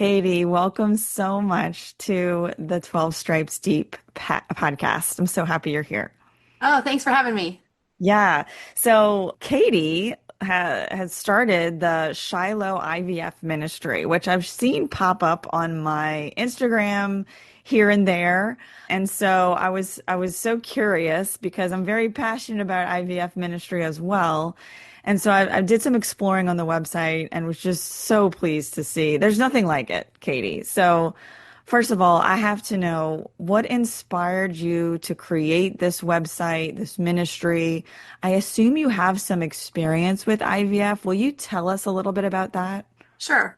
Katie, welcome so much to the 12 Stripes Deep podcast. I'm so happy you're here. Oh, thanks for having me. Yeah. So Katie has started the Shiloh IVF ministry, which I've seen pop up on my Instagram here and there. And so I was so curious because I'm very passionate about IVF ministry as well. And so I did some exploring on the website and was just so pleased to see there's nothing like it, Katie. So first of all, I have to know what inspired you to create this website, this ministry. I assume you have some experience with IVF. Will you tell us a little bit about that? Sure.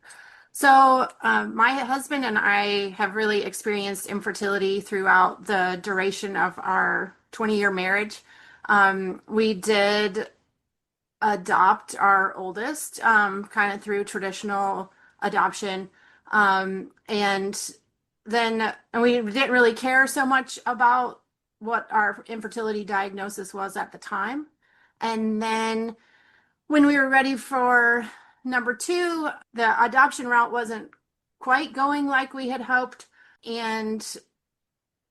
So, my husband and I have really experienced infertility throughout the duration of our 20-year marriage. We did adopt our oldest, kind of through traditional adoption. And then and we didn't really care so much about what our infertility diagnosis was at the time. And then when we were ready for number two, the adoption route wasn't quite going like we had hoped. And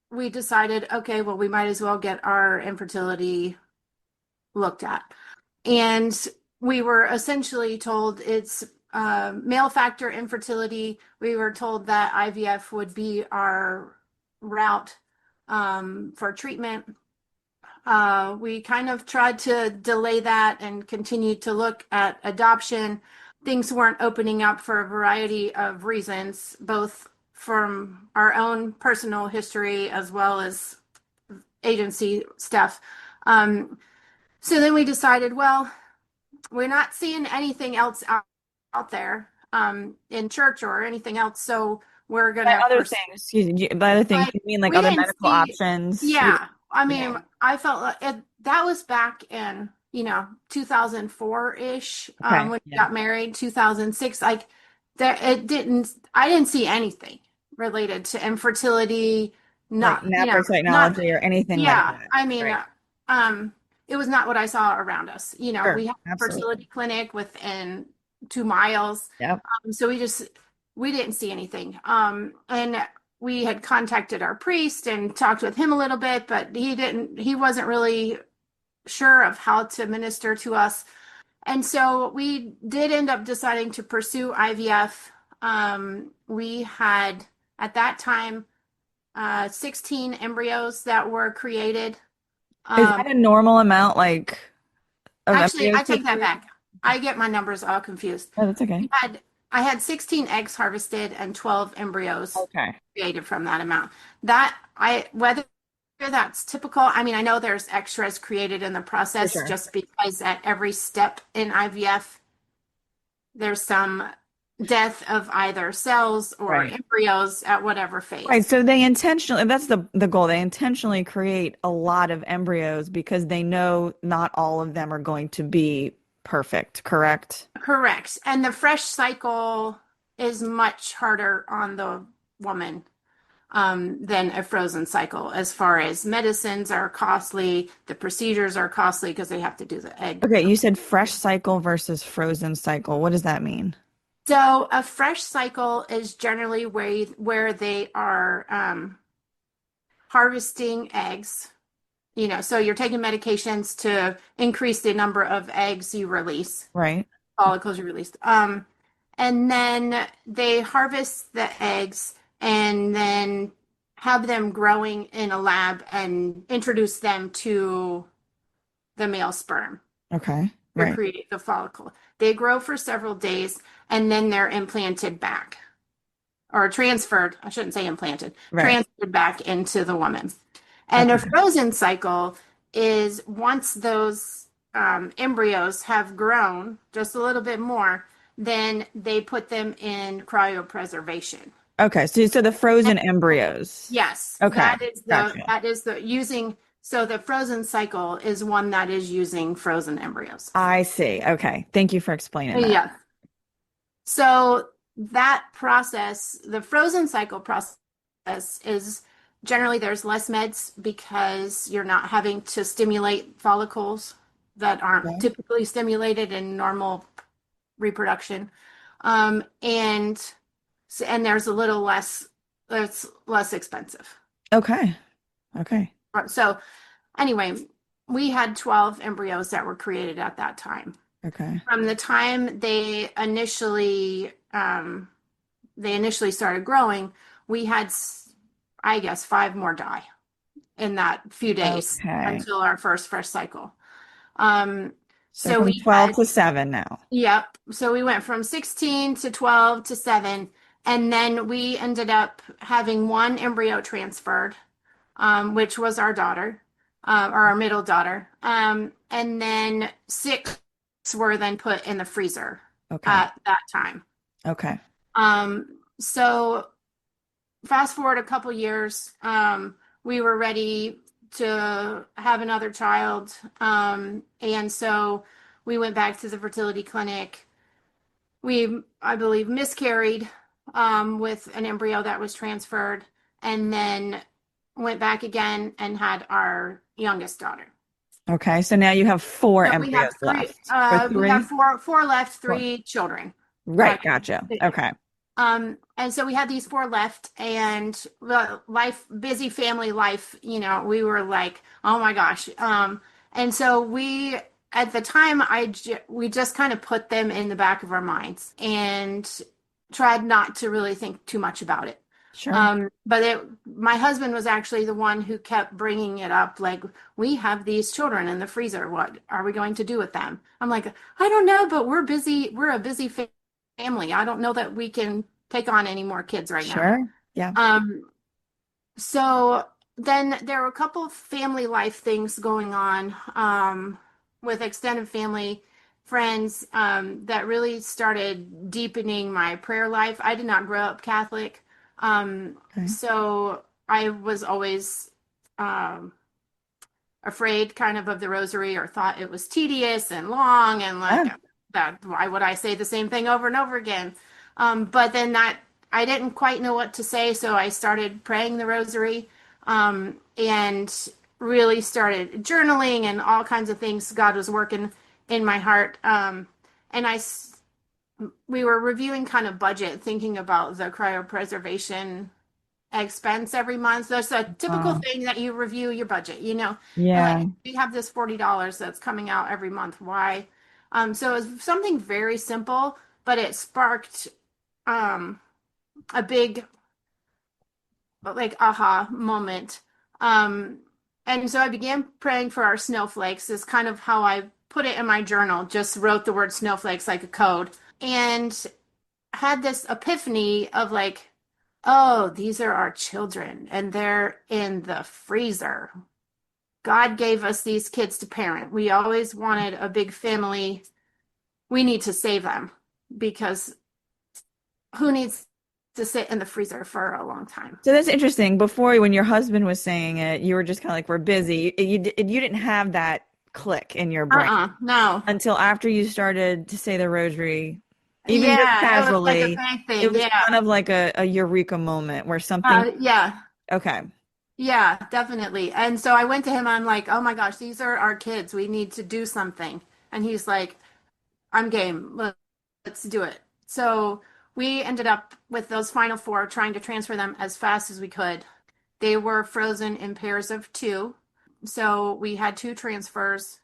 we decided, okay, well, we might as well get our infertility looked at. And we were essentially told it's male factor infertility. We were told that IVF would be our route for treatment. We kind of tried to delay that and continued to look at adoption. Things weren't opening up for a variety of reasons, both from our own personal history as well as agency stuff. Um, so then we decided, well, we're not seeing anything else out there in church or anything else, so we're By gonna other pursue. things, by other things, But you mean like we other didn't medical see, options? yeah. I Yeah. mean, I felt like that was back in, 2004-ish, Okay. when we Yeah. got married, 2006. Like I didn't see anything related to infertility, Like not, NAPR not, technology or anything like yeah. that. I mean, Right. um, it was not what I saw around us. Sure. We had a Absolutely. fertility clinic within 2 miles. Yep. So we didn't see anything. And we had contacted our priest and talked with him a little bit, but he wasn't really sure of how to minister to us. And so we did end up deciding to pursue IVF. We had at that time 16 embryos that were created. Is Um, that a normal amount, like, of Actually, embryos I to take that create? back. I get my numbers all confused. Oh, that's okay. We had I had 16 eggs harvested and 12 embryos Okay. created from that amount. That I whether that's typical, I mean, I know there's extras created in the For process sure. just because at every step in IVF there's some death of either cells or Right. embryos at whatever Right. phase. So they intentionally, that's the goal. They intentionally create a lot of embryos because they know not all of them are going to be perfect, correct? Correct. And the fresh cycle is much harder on the woman than a frozen cycle. As far as medicines are costly, the procedures are costly because they have to do the egg. Okay, you said fresh cycle versus frozen cycle. What does that mean? So a fresh cycle is generally where they are harvesting eggs. So you're taking medications to increase the number of eggs you release, Right. follicles you release. And then they harvest the eggs and then have them growing in a lab and introduce them to the male sperm Okay. to Right. create the follicle. They grow for several days and then they're implanted back or transferred. I shouldn't say implanted, Right. transferred back into the woman. And a Okay. frozen cycle is once those embryos have grown just a little bit more, then they put them in cryopreservation. Okay. So the frozen embryos. Yes, Okay. Gotcha. that is the using so the frozen cycle is one that is using frozen embryos. I see. Okay. Thank you for explaining that. Yeah. So that process, the frozen cycle process is generally there's less meds because you're not having to stimulate follicles that aren't Okay. typically stimulated in normal reproduction. And So, and there's a little less, it's less expensive. Okay. Okay. So anyway, we had 12 embryos that were created at that time. Okay. From the time they initially started growing, we had, I guess, five more die in that few days Okay. until our first fresh cycle. Um, So so from we 12 had, to 7 now. yep. So we went from 16 to 12 to 7, and then we ended up having one embryo transferred, which was our daughter, or our middle daughter. And then six were then put in the freezer Okay. at that time. Okay. So fast forward a couple years, we were ready to have another child. And so we went back to the fertility clinic. We, I believe, miscarried with an embryo that was transferred, and then went back again and had our youngest daughter. Okay. So now you have four So we have embryos three. left. Or We have three? four left, Four. three children. Uh, Right. Gotcha. Okay. and so we had these four left, and the life, busy family life, we were like, oh my gosh. And so at the time, we just kind of put them in the back of our minds and tried not to really think too much about it. Sure. My husband was actually the one who kept bringing it up, like, we have these children in the freezer. What are we going to do with them? I'm like, I don't know, but we're busy. We're a busy family. I don't know that we can take on any more kids right now. Sure. Yeah. Um, so then there were a couple of family life things going on, with extended family, friends, that really started deepening my prayer life. I did not grow up Catholic. Okay. So I was always, um, afraid kind of the rosary, or thought it was tedious and long, and like, Yeah. that, why would I say the same thing over and over again? But then that, I didn't quite know what to say, so I started praying the rosary, and really started journaling and all kinds of things. God was working in my heart. And we were reviewing kind of budget, thinking about the cryopreservation expense every month. That's a typical Oh, thing that you review your budget, and like, yeah. we have this $40 that's coming out every month. Why? So it was something very simple, but it sparked, um, a big, like, aha moment. Um, and so I began praying for our snowflakes, is kind of how I put it in my journal, just wrote the word snowflakes like a code, and had this epiphany of like, oh, these are our children and they're in the freezer. God gave us these kids to parent. We always wanted a big family. We need to save them, because who needs to sit in the freezer for a long time? So that's interesting. Before, when your husband was saying it, you were just kind of like, we're busy. You didn't have that click in your brain No. until after you started to say the rosary, even just Yeah, it was like a casually. big It thing. was Yeah. kind of like a eureka moment where something, Yeah. okay, Yeah, definitely. And so I went to him. I'm like, oh my gosh, these are our kids. We need to do something. And he's like, I'm game. Let's do it. So we ended up with those final four, trying to transfer them as fast as we could. They were frozen in pairs of two. So we had two transfers.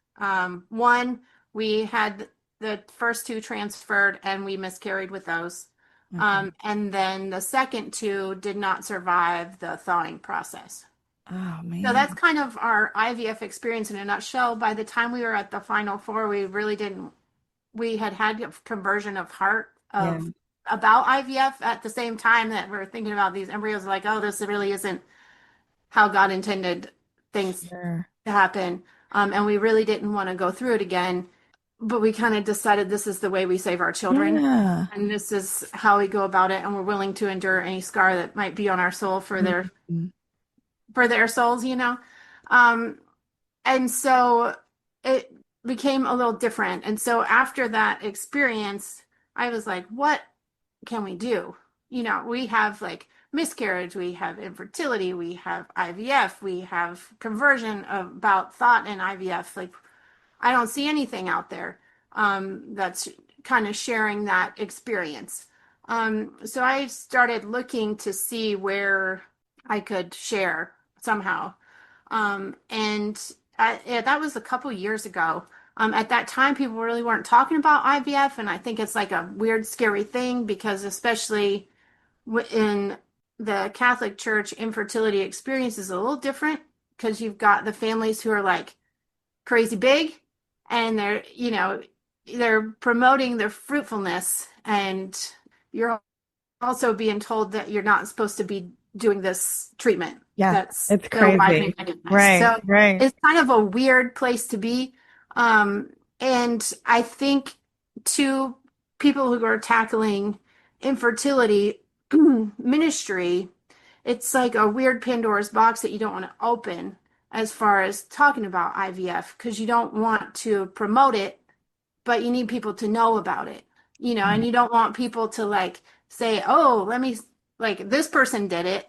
One, we had the first two transferred and we miscarried with those. okay. And then the second two did not survive the thawing process. Oh So that's man. kind of our IVF experience in a nutshell. By the time we were at the final four, we really didn't, we had a conversion of heart Yeah, of about IVF at the same time that we're thinking about these embryos, like, oh, this really isn't how God intended things sure. to happen. And we really didn't want to go through it again, but we kind of decided this is the way we save our children. Yeah. And this is how we go about it. And we're willing to endure any scar that might be on our soul Mhm. for their souls. Um, and so it became a little different. And so after that experience, I was like, what can we do? We have like miscarriage, we have infertility, we have IVF, we have conversion about thought in IVF. Like, I don't see anything out there, that's kind of sharing that experience. So I started looking to see where I could share somehow. And yeah, that was a couple years ago. At that time, people really weren't talking about IVF, and I think it's like a weird, scary thing because especially in the Catholic Church, infertility experience is a little different because you've got the families who are like crazy big and they're promoting their fruitfulness, and you're also being told that you're not supposed to be doing this treatment Yeah, that's it's otherwise crazy. recognized. Right, So right. it's kind of a weird place to be. Um, and I think to people who are tackling infertility ministry, it's like a weird Pandora's box that you don't want to open as far as talking about IVF because you don't want to promote it, but you need people to know about it, and Right. you don't want people to like say, oh, let me, like, this person did it.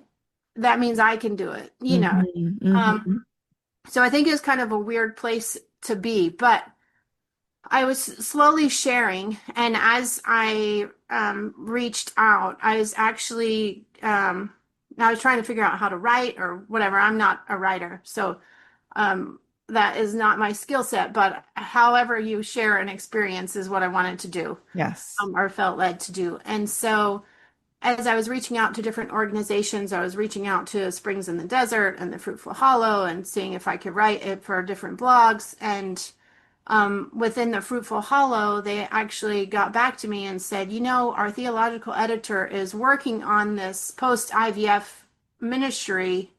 That means I can do it. Hmm. Um, Hmm. so I think it's kind of a weird place to be, but I was slowly sharing, and as I reached out, I was trying to figure out how to write or whatever. I'm not a writer, so um, that is not my skill set. But however you share an experience is what I wanted to do, Yes. or felt led to do. And so, as I was reaching out to different organizations, I was reaching out to Springs in the Desert and the Fruitful Hollow, and seeing if I could write it for different blogs. And within the Fruitful Hollow, they actually got back to me and said, our theological editor is working on this post IVF ministry.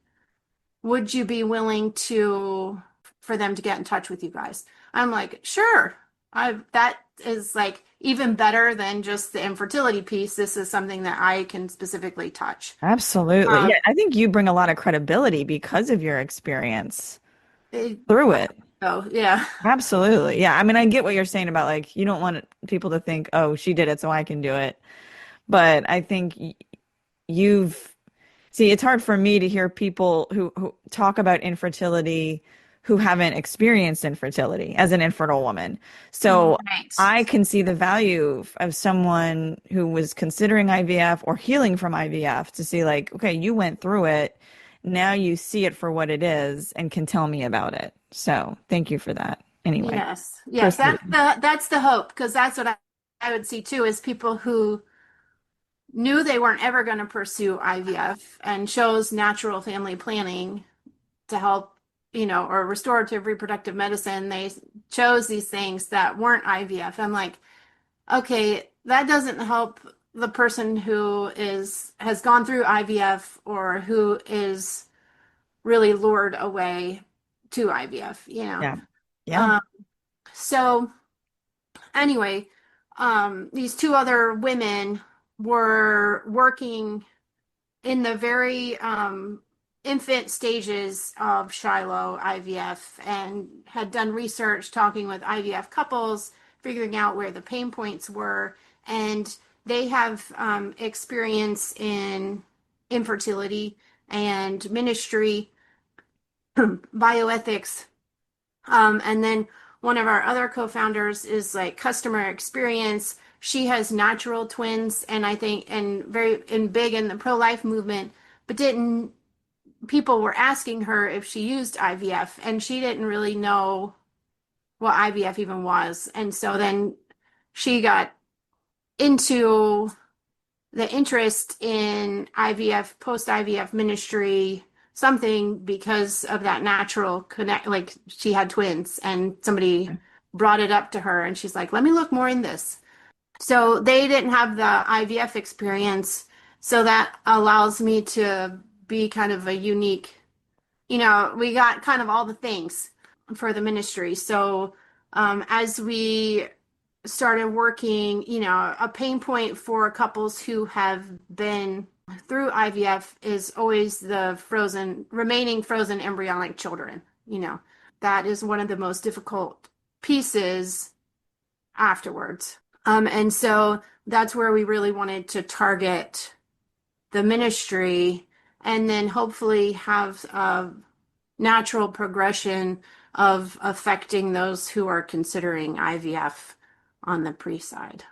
Would you be willing to for them to get in touch with you guys? I'm like, sure. That is like even better than just the infertility piece. This is something that I can specifically touch. Absolutely. Um, Yeah, I think you bring a lot of credibility because of your experience it, through I, it. so yeah, Absolutely. Yeah. I mean, I get what you're saying about like you don't want people to think, "Oh, she did it, so I can do it." But I think you've see, it's hard for me to hear people who talk about infertility who haven't experienced infertility as an infertile woman. So right. I can see the value of someone who was considering IVF or healing from IVF to see like, okay, you went through it. Now you see it for what it is and can tell me about it. So thank you for that. Anyway, Yes, yes. proceed. That's the hope because that's what I would see too is people who knew they weren't ever going to pursue IVF and chose natural family planning to help, or restorative reproductive medicine. They chose these things that weren't IVF. I'm like, okay, that doesn't help the person who has gone through IVF or who is really lured away to IVF. Yeah. Yeah. Um, so anyway, these two other women were working in the very infant stages of Shiloh IVF and had done research talking with IVF couples, figuring out where the pain points were. And they have experience in infertility and ministry, bioethics. And then one of our other co-founders is like customer experience. She has natural twins, and I think, and very and big in the pro-life movement, but didn't people were asking her if she used IVF, and she didn't really know what IVF even was. And so then she got into the interest in IVF, post IVF ministry, something because of that natural connect. Like she had twins, and somebody brought it up to her, and she's like, let me look more in this. So they didn't have the IVF experience. So that allows me to be kind of a unique, we got kind of all the things for the ministry. So as we started working, a pain point for couples who have been through IVF is always the remaining frozen embryonic children. That is one of the most difficult pieces afterwards. And so that's where we really wanted to target the ministry and then hopefully have a natural progression of affecting those who are considering IVF on the pre side.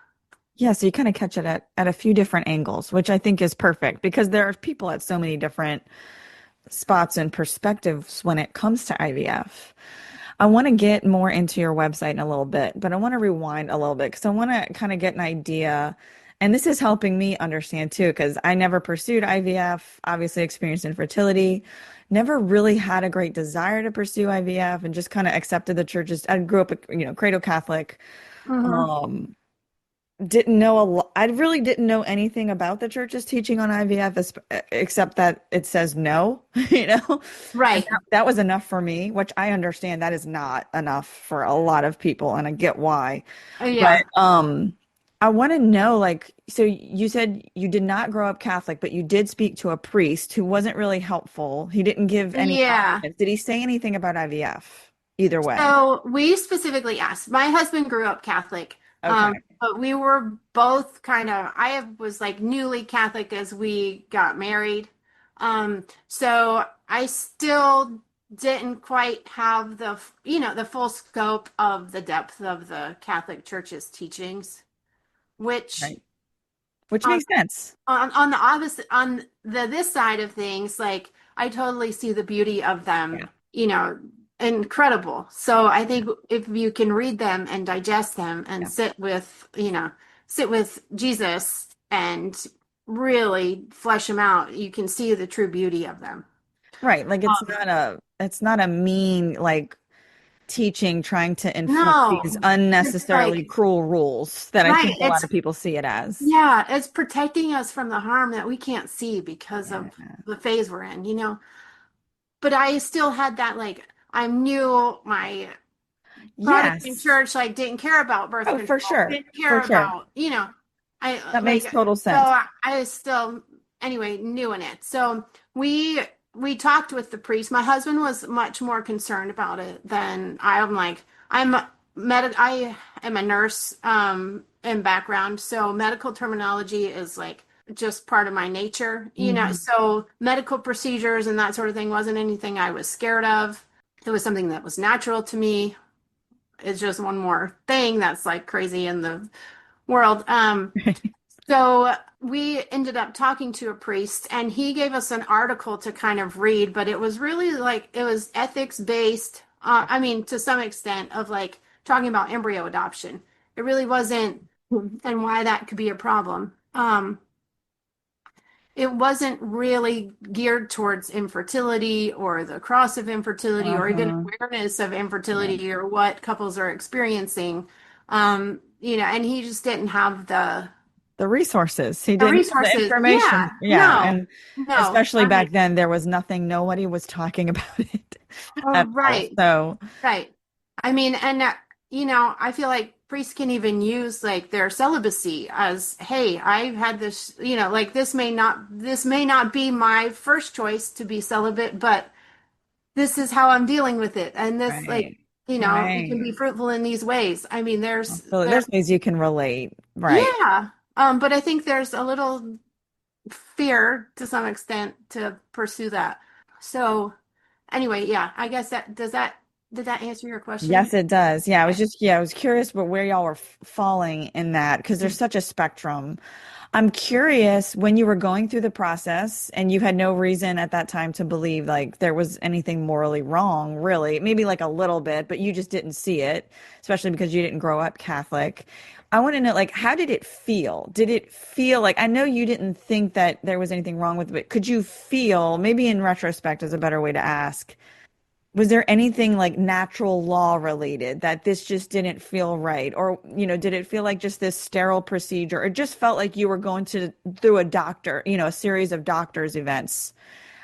Yeah, so you kind of catch it at a few different angles, which I think is perfect because there are people at so many different spots and perspectives when it comes to IVF. I want to get more into your website in a little bit, but I want to rewind a little bit because I want to kind of get an idea. And this is helping me understand too, because I never pursued IVF, obviously experienced infertility, never really had a great desire to pursue IVF and just kind of accepted the churches. I grew up, cradle Catholic. Hmm. Um, didn't know a lot. I really didn't know anything about the church's teaching on IVF, except that it says no, and Right. that was enough for me, which I understand that is not enough for a lot of people, and I get why. But Yeah. I want to know, like, so you said you did not grow up Catholic, but you did speak to a priest who wasn't really helpful. He didn't give any Yeah. options. Did he say anything about IVF? Either way. So we specifically asked. My husband grew up Catholic, Okay. but we were both kind of, I was like newly Catholic as we got married. So I still didn't quite have the full scope of the depth of the Catholic Church's teachings, which Right. Which on makes sense. on the opposite on the this side of things, like I totally see the beauty of Yeah. them, incredible. So I think if you can read them and digest them and Yeah. sit with Jesus and really flesh them out, you can see the true beauty of them. Right. Like Um, it's not a mean like teaching trying to enforce these no, it's unnecessarily like, cruel rules that I right, think a lot of people see it as. yeah, it's protecting us from the harm that we can't see because Yeah. of the phase we're in. But I still had that, like, I knew my Protestant Yes. church like didn't care about birth Oh, for control, sure. didn't For care sure. about, I That makes like total so sense. I was still anyway new in it. So we talked with the priest. My husband was much more concerned about it than I am. Like I am a nurse in background, so medical terminology is like just part of my nature. Mhm. So medical procedures and that sort of thing wasn't anything I was scared of. It was something that was natural to me. It's just one more thing that's like crazy in the world. So we ended up talking to a priest and he gave us an article to kind of read, but it was really like it was ethics based. I mean, to some extent of like talking about embryo adoption. It really wasn't, and why that could be a problem. It wasn't really geared towards infertility or the cross of infertility or even Uh-huh. awareness of Yeah. infertility or what couples are experiencing. And he just didn't have The resources. He the didn't have the resources. Yeah, information. Yeah. no, And no. especially back then, there was nothing, nobody was talking about it Oh, at all. right, So, right. I mean, and I feel like priests can even use like their celibacy as, hey, I've had this, like this may not be my first choice to be celibate, but this is how I'm dealing with it. And this, like, right. it can Right. be fruitful in these ways. I mean, So there, there's ways you can relate. Right. yeah. But I think there's a little fear to some extent to pursue that. So anyway, yeah, I guess did that answer your question? Yes, it does. Yeah, Okay. I was curious about where y'all were falling in that because there's such a spectrum. I'm curious when you were going through the process and you had no reason at that time to believe like there was anything morally wrong, really. Maybe like a little bit, but you just didn't see it, especially because you didn't grow up Catholic. I want to know, like, how did it feel? Did it feel like, I know you didn't think that there was anything wrong with it, but could you feel, maybe in retrospect is a better way to ask, was there anything like natural law related that this just didn't feel right? Or, did it feel like just this sterile procedure? It just felt like you were going to through a doctor, a series of doctor's events.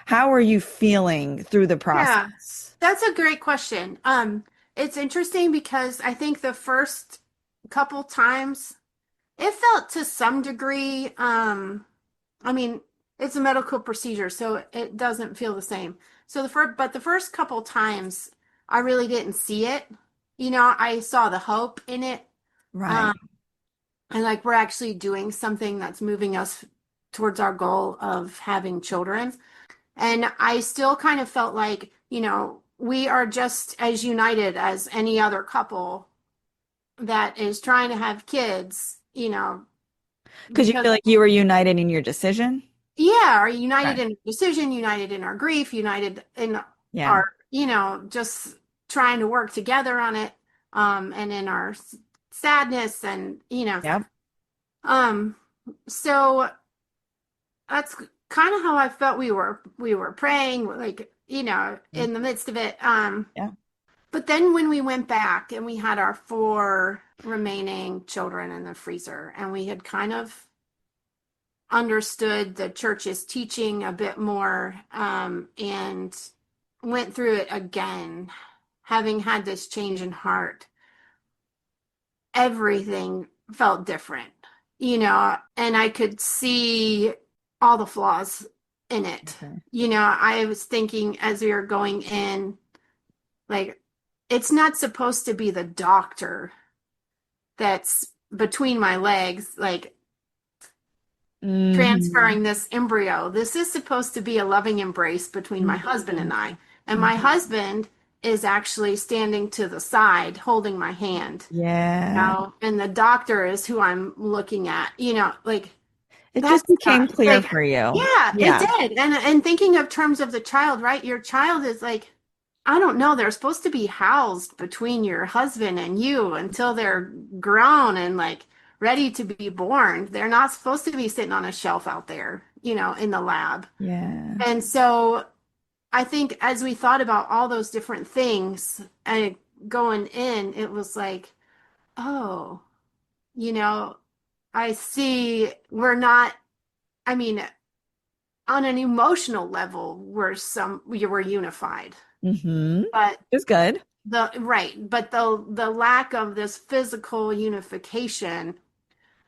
How are you feeling through the Yeah, process? that's a great question. It's interesting because I think the first couple times it felt to some degree, I mean, it's a medical procedure, so it doesn't feel the same. So but the first couple times I really didn't see it. I saw the hope in it. Um, Right. and like we're actually doing something that's moving us towards our goal of having children. And I still kind of felt like, we are just as united as any other couple that is trying to have kids. Because you because feel like you were united in your decision? yeah, are united Okay. in decision, united in our grief, united in Yeah. our, just trying to work together on it, and in our sadness and, Yep. um, so that's kind of how I felt we were praying, like, Mm. in the midst of it. Yeah. But then when we went back and we had our four remaining children in the freezer, and we had kind of understood the church's teaching a bit more, and went through it again, having had this change in heart, everything felt different, and I could see all the flaws in it. Okay. I was thinking as we were going in, like, it's not supposed to be the doctor that's between my legs, like, Hmm. transferring this embryo. This is supposed to be a loving embrace between my husband Hmm. and I. And my Hmm. husband is actually standing to the side holding my hand. Yeah. And the doctor is who I'm looking at. Like, It just that's became clear like, for you. yeah, it Yeah. did. And thinking of terms of the child, right? Your child is like, I don't know, they're supposed to be housed between your husband and you until they're grown and, like, ready to be born. They're not supposed to be sitting on a shelf out there, in the lab. Yeah. And so I think as we thought about all those different things and going in, it was like, oh, you know, I see we're not, I mean, on an emotional level, we were unified. Hmm. But It's good. the lack of this physical unification,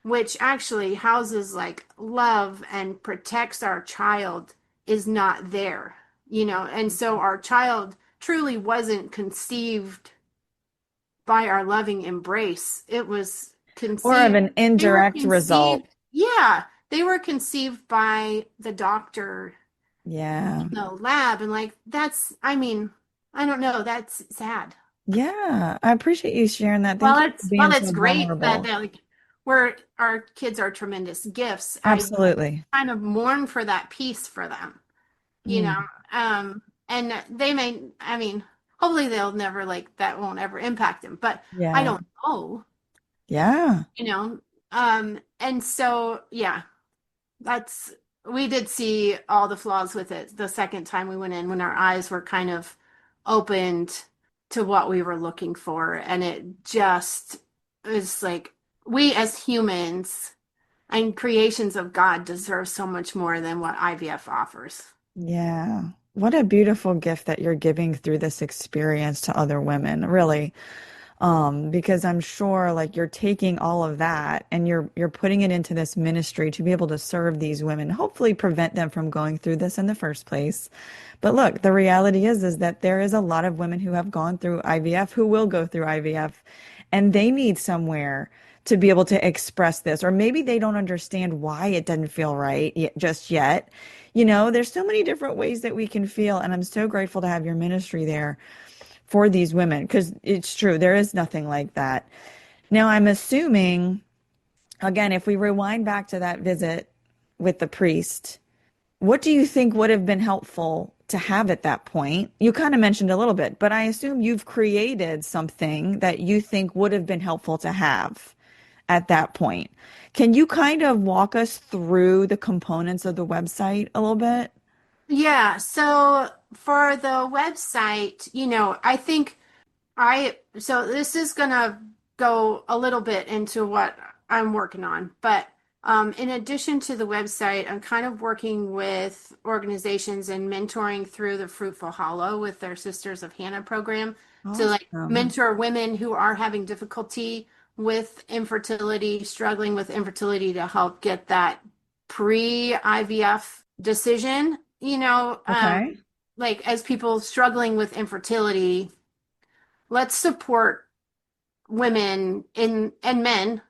which actually houses, like, love and protects our child, is not there. And so our child truly wasn't conceived by our loving embrace. It was More of conceived, an they were indirect result. conceived, yeah, they were conceived by the doctor Yeah. in the lab. And, like, that's, I mean, I don't know, that's sad. Yeah. I appreciate you sharing that. Thank Well, you for it's well, being it's so great that vulnerable. like, our kids are tremendous gifts. I Absolutely. kind of mourn for that piece for them, you know. Mm. And they may, I mean, hopefully they'll never, like, that won't ever impact them, but I Yeah. don't know, Yeah. you know. And so yeah, that's we did see all the flaws with it the second time we went in, when our eyes were kind of opened to what we were looking for. And it just is like, we as humans and creations of God deserve so much more than what IVF offers. Yeah. What a beautiful gift that you're giving through this experience to other women, really. Because I'm sure like you're taking all of that and you're putting it into this ministry to be able to serve these women, hopefully prevent them from going through this in the first place. But look, the reality is that there is a lot of women who have gone through IVF, who will go through IVF, and they need somewhere to be able to express this, or maybe they don't understand why it doesn't feel right just yet. There's so many different ways that we can feel, and I'm so grateful to have your ministry there for these women because it's true, there is nothing like that. Now, I'm assuming, again, if we rewind back to that visit with the priest, what do you think would have been helpful to have at that point? You kind of mentioned a little bit, but I assume you've created something that you think would have been helpful to have at that point. Can you kind of walk us through the components of the website a little bit? Yeah, so for the website, I think so this is gonna go a little bit into what I'm working on, but in addition to the website, I'm kind of working with organizations and mentoring through the Fruitful Hollow with their Sisters of Hannah program to, like, Awesome. mentor women who are having difficulty with infertility, struggling with infertility, to help get that pre-IVF decision, Okay. like, as people struggling with infertility, let's support women and men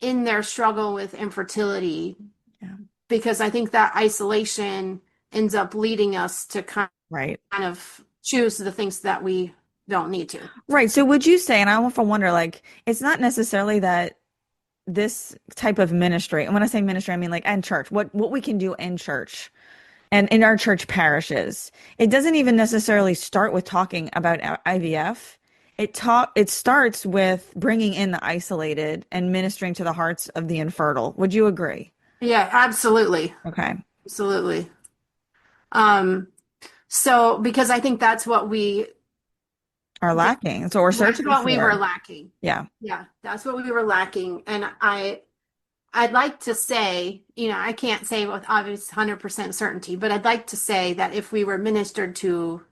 in their struggle with infertility, Yeah. because I think that isolation ends up leading us to kind Right. of choose the things that we don't need to. Right. So would you say, and I often wonder, like, it's not necessarily that this type of ministry, and when I say ministry, I mean like in church, what we can do in church and in our church parishes. It doesn't even necessarily start with talking about IVF. It starts with bringing in the isolated and ministering to the hearts of the infertile. Would you agree? Yeah, absolutely. Okay. Absolutely. Um, so because I think Are lacking. That's what we're that's searching what we were for. lacking. Yeah. Yeah, that's what we were lacking. And I'd like to say, I can't say with obvious 100% certainty, but I'd like to say that if we were ministered to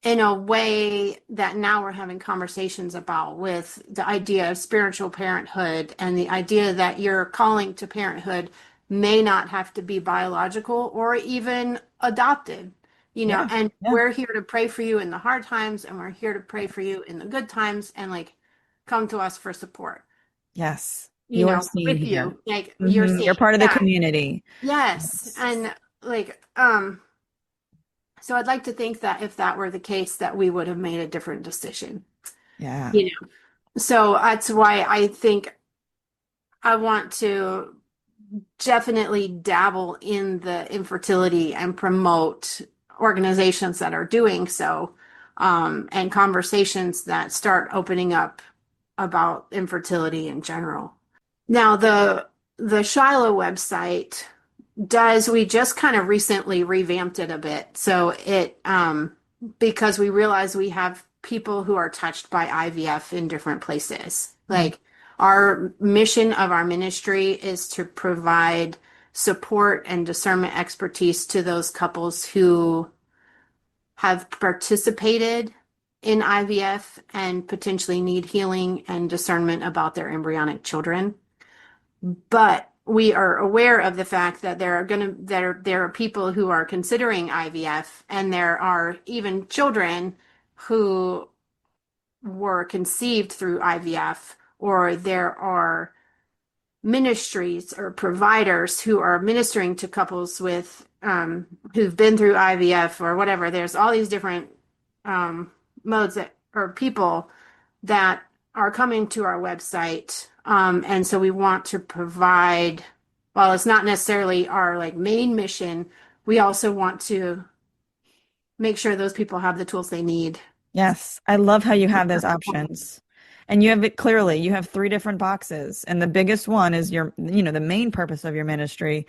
in a way that now we're having conversations about with the idea of spiritual parenthood and the idea that your calling to parenthood may not have to be biological or even adopted, Yeah. and Yeah. we're here to pray for you in the hard times and we're here to pray for you in the good times and like come to us for support, Yes. You are seen with here. you, like you're You're saying, part of the yeah, community. yes. Yes. And like, so I'd like to think that if that were the case, that we would have made a different decision. Yeah. You So that's why I think I want to definitely dabble in the infertility and promote organizations that are doing so, and conversations that start opening up about infertility in general. Now, the Shiloh website does, we just kind of recently revamped it a bit. So because we realize we have people who are touched by IVF in different places. Mm. Like our mission of our ministry is to provide support and discernment expertise to those couples who have participated in IVF and potentially need healing and discernment about their embryonic children. But we are aware of the fact that there are people who are considering IVF, and there are even children who were conceived through IVF, or there are ministries or providers who are ministering to couples with who've been through IVF or whatever. There's all these different modes that or people that are coming to our website, and so we want to provide. While it's not necessarily our like main mission, we also want to make sure those people have the tools they need. Yes, I love how you have those options. And you have it clearly. You have three different boxes. And the biggest one is the main purpose of your ministry.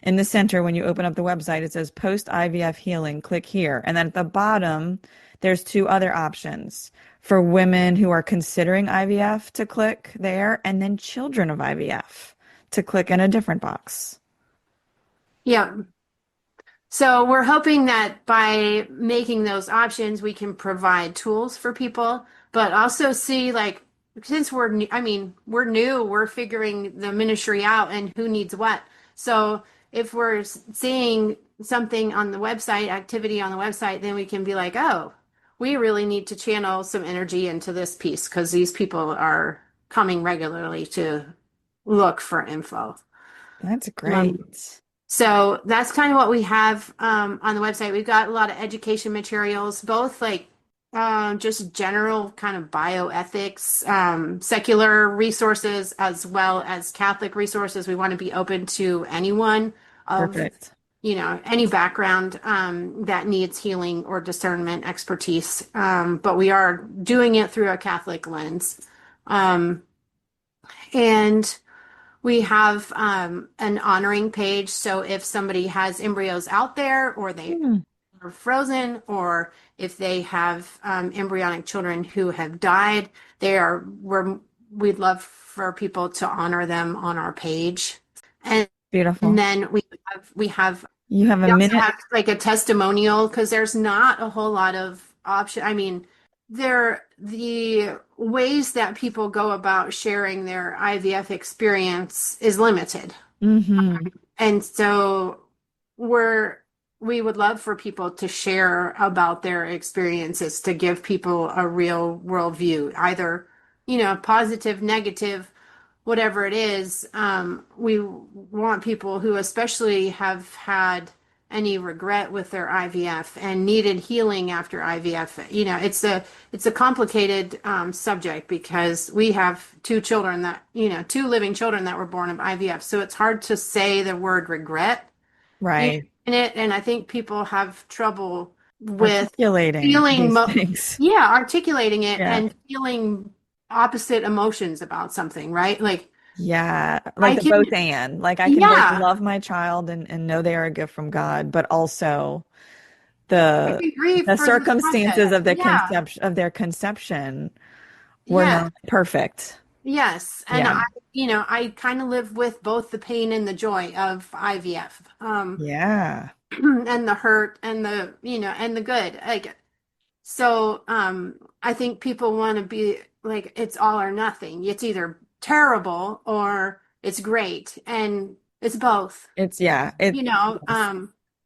In the center, when you open up the website, it says post IVF healing, click here. And then at the bottom, there's two other options for women who are considering IVF to click there, and then children of IVF to click in a different box. Yeah. So we're hoping that by making those options, we can provide tools for people, but also see like since we're new, I mean, we're new, we're figuring the ministry out and who needs what. So if we're seeing something on the website, activity on the website, then we can be like, oh, we really need to channel some energy into this piece because these people are coming regularly to look for info. That's Um, great. so that's kind of what we have on the website. We've got a lot of education materials, both like just general kind of bioethics, secular resources, as well as Catholic resources. We want to be open to anyone of, Perfect. any background that needs healing or discernment expertise. But we are doing it through a Catholic lens. Um, and we have an honoring page. So if somebody has embryos out there or they Hmm, are frozen, or if they have embryonic children who have died, we'd love for people to honor them on our page. And, and beautiful. then we have You have a we also minute. have like a testimonial because there's not a whole lot of option. I mean, the ways that people go about sharing their IVF experience is limited. Hmm. And so we're we would love for people to share about their experiences to give people a real world view, either, positive, negative, whatever it is. We want people who especially have had any regret with their IVF and needed healing after IVF. It's a complicated subject because we have two children that, two living children that were born of IVF. So it's hard to say the word regret Right. in it, and I think people have trouble with Articulating feeling, these things. yeah, articulating it Yeah. and feeling opposite emotions about something, right? Like Yeah. Like I the can, both and like I can both yeah, love my child and know they are a gift from God, but also I the can grieve the for this circumstances process. of Yeah, their conception were yes, not perfect. yes, and Yeah. I kind of live with both the pain and the joy of IVF, Yeah. and the hurt and and the good, like. So, I think people want to be like, it's all or nothing. It's either terrible or it's great. And it's both, It's yeah, it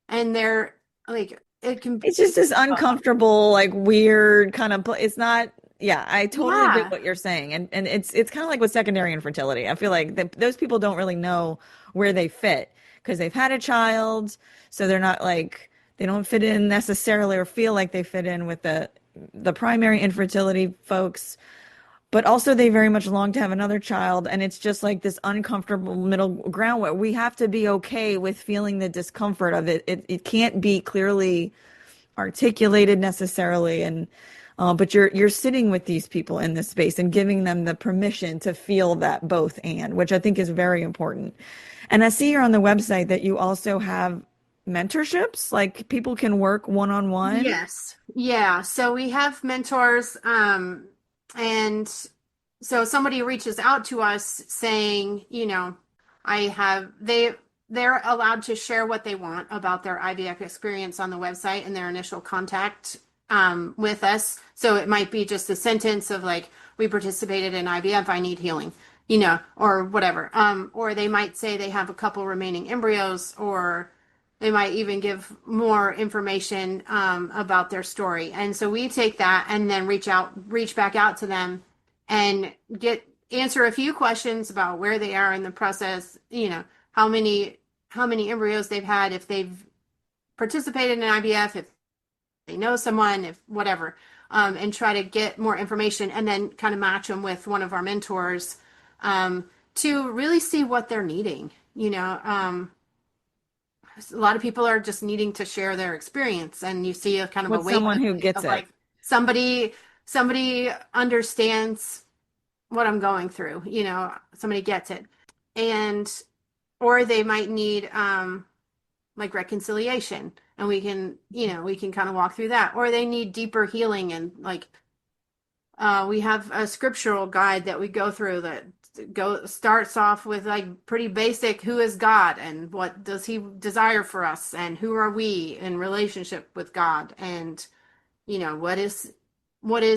and they're like, it can, it's just this uncomfortable, like weird kind of it's not yeah, I totally get yeah, what you're saying. And it's kind of like with secondary infertility. I feel like those people don't really know where they fit because they've had a child, so they're not like they don't fit in necessarily or feel like they fit in with the primary infertility folks, but also they very much long to have another child, and it's just like this uncomfortable middle ground where we have to be okay with feeling the discomfort of it. It can't be clearly articulated necessarily, and but you're sitting with these people in this space and giving them the permission to feel that both and, which I think is very important. And I see here on the website that you also have mentorships, like people can work one-on-one. yes, yeah. So we have mentors, and so somebody reaches out to us saying, I have they're allowed to share what they want about their IVF experience on the website and their initial contact with us. So it might be just a sentence of like, we participated in IVF, I need healing, or whatever. Or they might say they have a couple remaining embryos, or they might even give more information about their story. And so we take that and then reach back out to them and answer a few questions about where they are in the process, how many embryos they've had, if they've participated in IVF, if they know someone, if whatever, and try to get more information and then kind of match them with one of our mentors, to really see what they're needing. A lot of people are just needing to share their experience, and you see a kind of a With wave someone who gets of it. like somebody understands what I'm going through, somebody gets it. And or they might need like reconciliation, and we can kind of walk through that, or they need deeper healing, and like we have a scriptural guide that we go through that starts off with like pretty basic, who is God and what does he desire for us, and who are we in relationship with God, and what is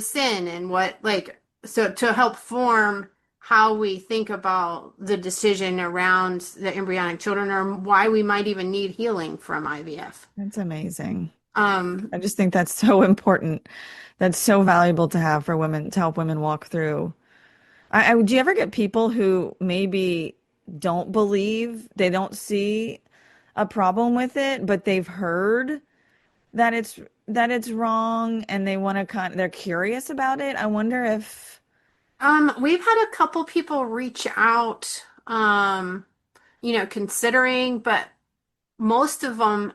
sin, and what, like, so to help form how we think about the decision around the embryonic children, or why we might even need healing from IVF. That's amazing. um I just think that's so important. That's so valuable to have for women to help women walk through. Do you ever get people who maybe don't believe, they don't see a problem with it, but they've heard that it's wrong and they want to they're curious about it? I wonder if we've had a couple people reach out, considering, but most of them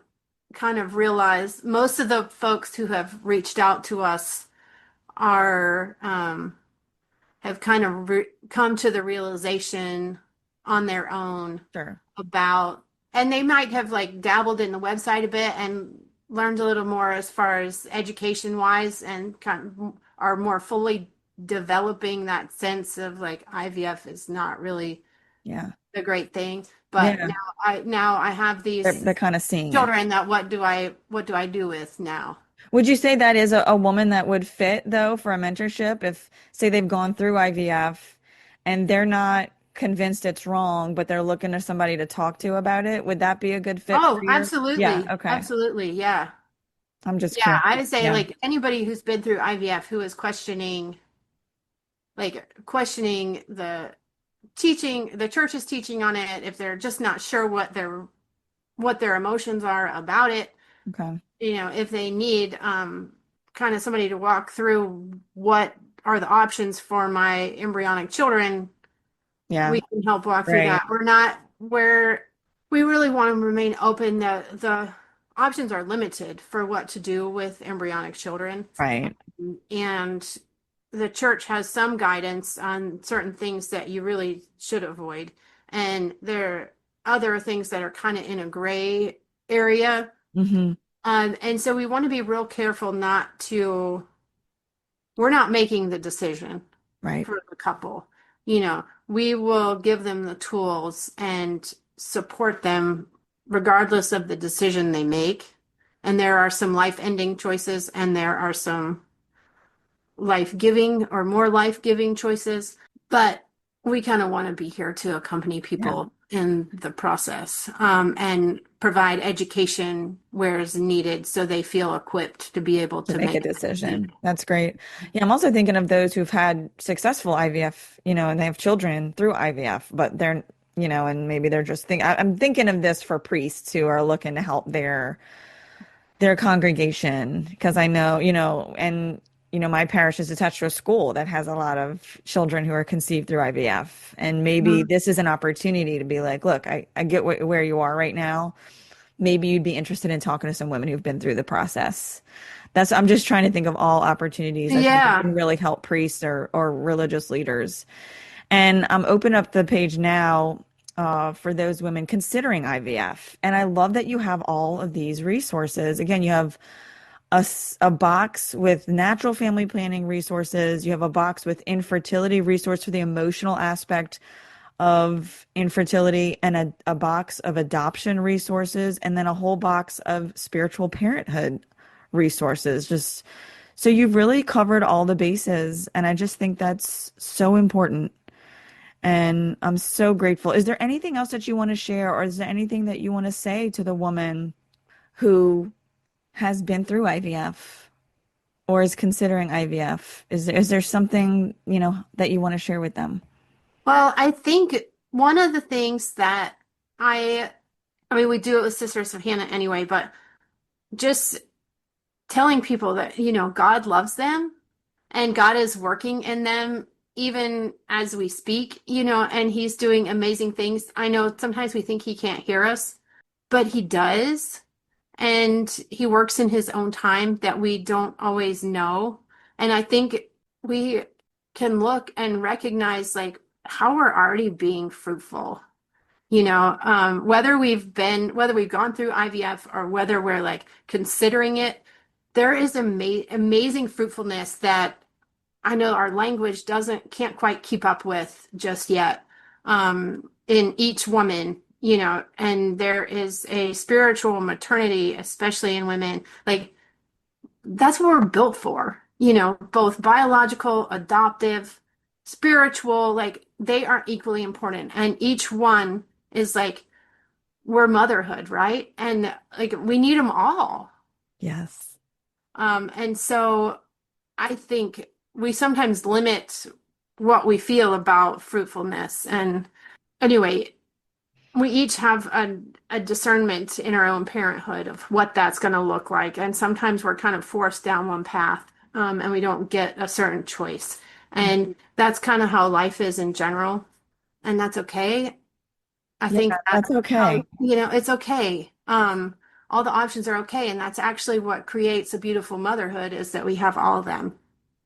kind of realize, most of the folks who have reached out to us are have kind of come to the realization on their own sure. about, and they might have like dabbled in the website a bit and learned a little more as far as education wise, and kind of are more fully developing that sense of like IVF is not really Yeah. a great thing. But Yeah. now I have these They're kind of seeing it. children that what do I do with now? Would you say that is a woman that would fit though for a mentorship if say they've gone through IVF and they're not convinced it's wrong, but they're looking to somebody to talk to about it? Would that be a good fit for Oh, your? Yeah, absolutely. okay. Absolutely. Yeah. I'm just Yeah, curious. I would say Yeah. like anybody who's been through IVF who is questioning the church's teaching on it, if they're just not sure what their emotions are about it. Okay. If they need kind of somebody to walk through what are the options for my embryonic children, Yeah. we can help walk through Right. that. We're not where we really want to remain open that the options are limited for what to do with embryonic children. Right. And the church has some guidance on certain things that you really should avoid. And there are other things that are kind of in a gray area. Hmm. And so we want to be real careful not to, we're not making the decision Right. for the couple. We will give them the tools and support them regardless of the decision they make. And there are some life-ending choices, and there are some life-giving or more life-giving choices. But we kind of want to be here to accompany Yeah. people in the process, and provide education where is needed so they feel equipped to be able To to make make a that decision. decision. That's great. Yeah, I'm also thinking of those who've had successful IVF, and they have children through IVF, but they're, and maybe they're just I'm thinking of this for priests who are looking to help their congregation because I know, and my parish is attached to a school that has a lot of children who are conceived through IVF. And maybe Mhm. this is an opportunity to be like, look, I get where you are right now. Maybe you'd be interested in talking to some women who've been through the process. I'm just trying to think of all opportunities I think that Yeah. can really help priests or religious leaders. And I'm open up the page now for those women considering IVF. And I love that you have all of these resources. Again, you have a box with natural family planning resources. You have a box with infertility resource for the emotional aspect of infertility, and a box of adoption resources, and then a whole box of spiritual parenthood resources. Just so you've really covered all the bases. And I just think that's so important. And I'm so grateful. Is there anything else that you want to share, or is there anything that you want to say to the woman who has been through IVF or is considering IVF? Is there something, that you want to share with them? Well, I think one of the things that I, I mean, we do it with Sisters of Hannah anyway, but just telling people that, God loves them and God is working in them even as we speak, and He's doing amazing things. I know sometimes we think He can't hear us, but He does. And He works in His own time that we don't always know. And I think we can look and recognize like how we're already being fruitful. Whether we've gone through IVF or whether we're like considering it, there is amazing fruitfulness that I know our language can't quite keep up with just yet. In each woman, and there is a spiritual maternity, especially in women. Like that's what we're built for, both biological, adoptive, spiritual, like they are equally important. And each one is like, we're motherhood, right? And like we need them all. Yes. And so I think we sometimes limit what we feel about fruitfulness. And anyway, we each have a discernment in our own parenthood of what that's going to look like. And sometimes we're kind of forced down one path, and we don't get a certain choice. And that's kind of how life is in general. And that's okay. I Yeah, think that's that's how, okay. it's okay. All the options are okay. And that's actually what creates a beautiful motherhood is that we have all of them,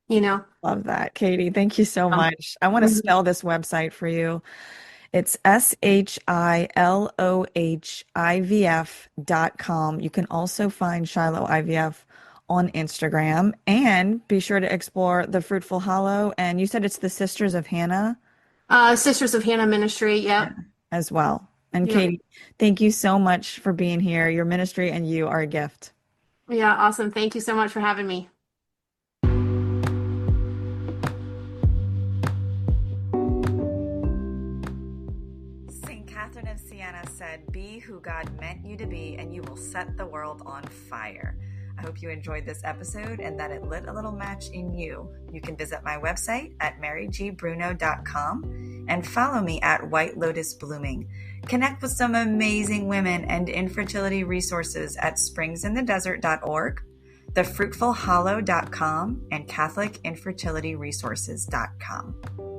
you know? Love that, Katie. Thank you so much. I want to Mhm. spell this website for you. It's SHILOHIVF.com. You can also find Shiloh IVF on Instagram, and be sure to explore the Fruitful Hollow. And you said it's the Sisters of Hannah. Sisters of Hannah Ministry. Yeah. Yep. As well. And Yep. Katie, thank you so much for being here. Your ministry and you are a gift. Yeah. Awesome. Thank you so much for having me. St. Catherine of Siena said, "Be who God meant you to be, and you will set the world on fire." I hope you enjoyed this episode and that it lit a little match in you. You can visit my website at marygbruno.com and follow me at White Lotus Blooming. Connect with some amazing women and infertility resources at springsinthedesert.org, thefruitfulhollow.com, and catholicinfertilityresources.com.